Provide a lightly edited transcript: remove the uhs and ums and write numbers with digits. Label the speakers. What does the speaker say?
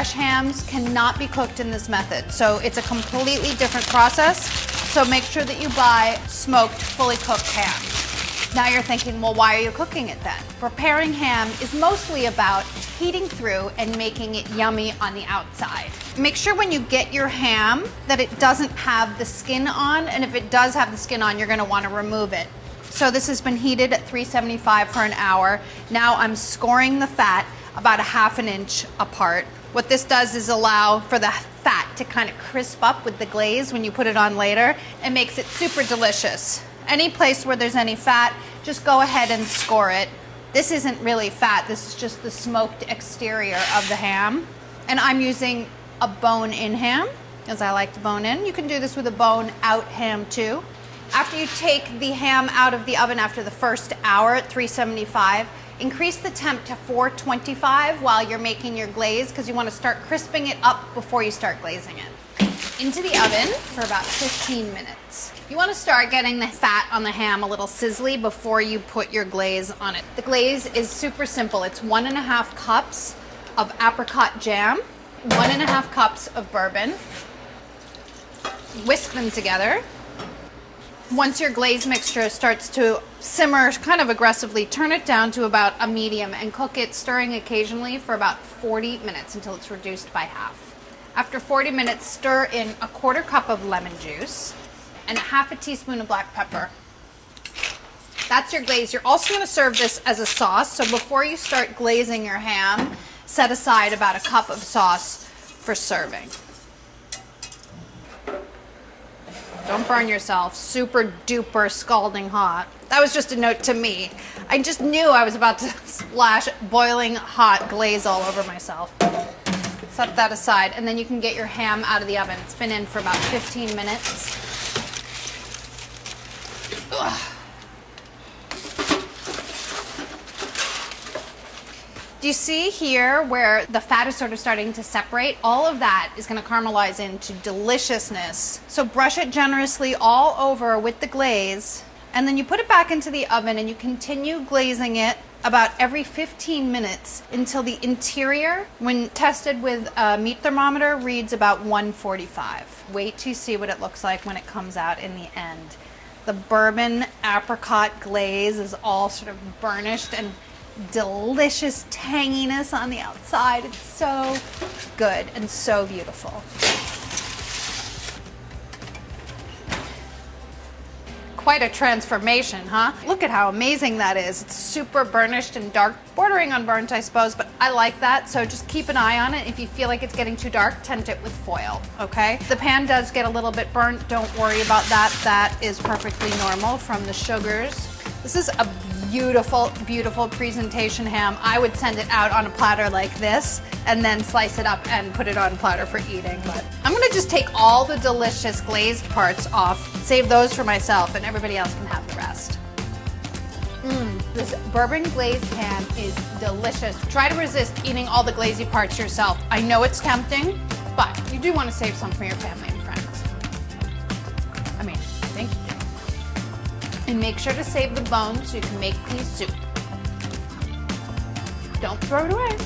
Speaker 1: fresh hams cannot be cooked in this method. So it's a completely different process. So make sure that you buy smoked, fully cooked ham. Now you're thinking, well, why are you cooking it then? Preparing ham is mostly about heating through and making it yummy on the outside. Make sure when you get your ham that it doesn't have the skin on, and if it does have the skin on, you're gonna wanna remove it. So this has been heated at 375 for an hour. Now I'm scoring the fat about a ½ inch apart. What this does is allow for the fat to kind of crisp up with the glaze when you put it on later. It makes it super delicious. Any place where there's any fat, just go ahead and score it. This isn't really fat, this is just the smoked exterior of the ham. And I'm using a bone-in ham, as I like the bone-in. You can do this with a bone-out ham too. After you take the ham out of the oven after the first hour at 375, increase the temp to 425 while you're making your glaze, because you want to start crisping it up before you start glazing it. Into the oven for about 15 minutes. You want to start getting the fat on the ham a little sizzly before you put your glaze on it. The glaze is super simple. It's 1½ cups of apricot jam, 1½ cups of bourbon. Whisk them together. Once your glaze mixture starts to simmer kind of aggressively, turn it down to about a medium and cook it, stirring occasionally for about 40 minutes until it's reduced by half. After 40 minutes, stir in a ¼ cup of lemon juice and ½ teaspoon of black pepper. That's your glaze. You're also going to serve this as a sauce, so before you start glazing your ham, set aside about a cup of sauce for serving. Don't burn yourself. Super duper scalding hot. That was just a note to me. I just knew I was about to splash boiling hot glaze all over myself. Set that aside, and then you can get your ham out of the oven. It's been in for about 15 minutes. Ugh. Do you see here where the fat is sort of starting to separate? All of that is going to caramelize into deliciousness. So brush it generously all over with the glaze, and then you put it back into the oven and you continue glazing it about every 15 minutes until the interior, when tested with a meat thermometer, reads about 145. Wait till you see what it looks like when it comes out in the end. The bourbon apricot glaze is all sort of burnished and delicious tanginess on the outside. It's so good and so beautiful. Quite a transformation, huh? Look at how amazing that is. It's super burnished and dark, bordering on burnt, I suppose, but I like that, so just keep an eye on it. If you feel like it's getting too dark, tint it with foil, okay? The pan does get a little bit burnt. Don't worry about that. That is perfectly normal from the sugars. This is a beautiful, beautiful presentation ham. I would send it out on a platter like this and then slice it up and put it on a platter for eating. But I'm gonna just take all the delicious glazed parts off, save those for myself, and everybody else can have the rest. This bourbon glazed ham is delicious. Try to resist eating all the glazy parts yourself. I know it's tempting, but you do want to save some for your family and friends. I mean, I think you do. And make sure to save the bones so you can make pea soup. Don't throw it away.